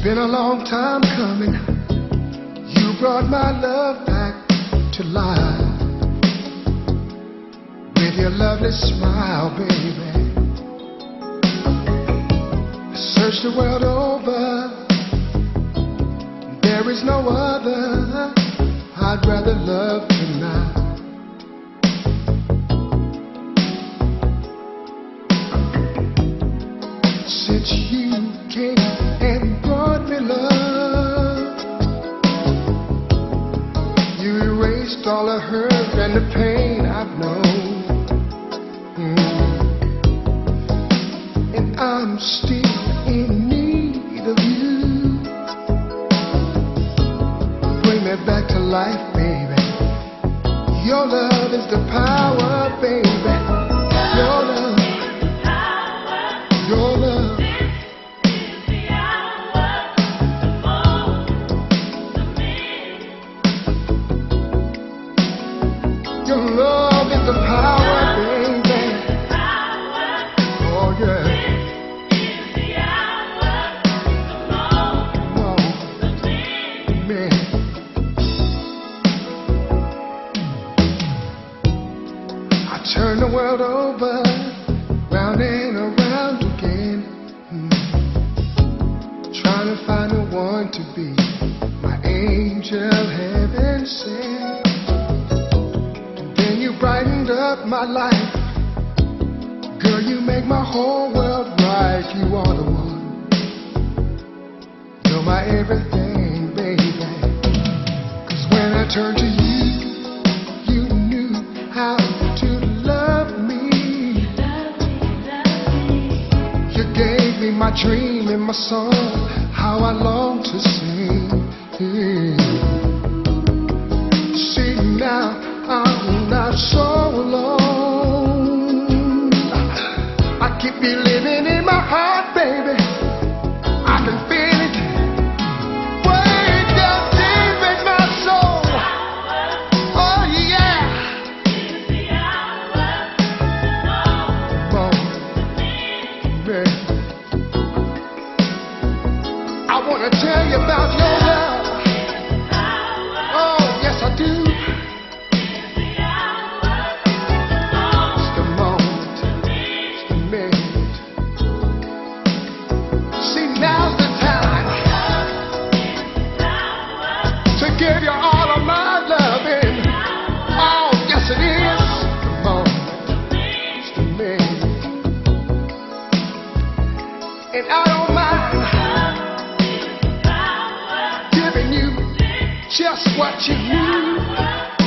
been a long time coming. You brought my love back to life with your lovely smile, baby. I searched the world over, there is no other I'd rather love tonight. Since you came and brought me love, you erased all the hurt and the pain I've known. And I'm still in need of you. Bring me back to life, baby. Your love is the power, baby. Your love, your love. Your love is the power, baby. Oh, yeah. Man. I turn the world over, round and around again, trying to find the one to be my angel, heaven sent. You brightened up my life. Girl, you make my whole world right. You are the one. You're my everything, baby. 'Cause when I turned to you, you knew how to love me. You gave me my dream and my song, how I long to sing. See now, I'm not so alone. I keep you living in my heart, baby. I can feel it way down deep in my soul. Oh yeah. Oh, man. I wanna tell you about your love. Oh yes I do. Give you all of my loving. Oh, yes it is. Come on, it's the man. And I don't mind giving you just what you need.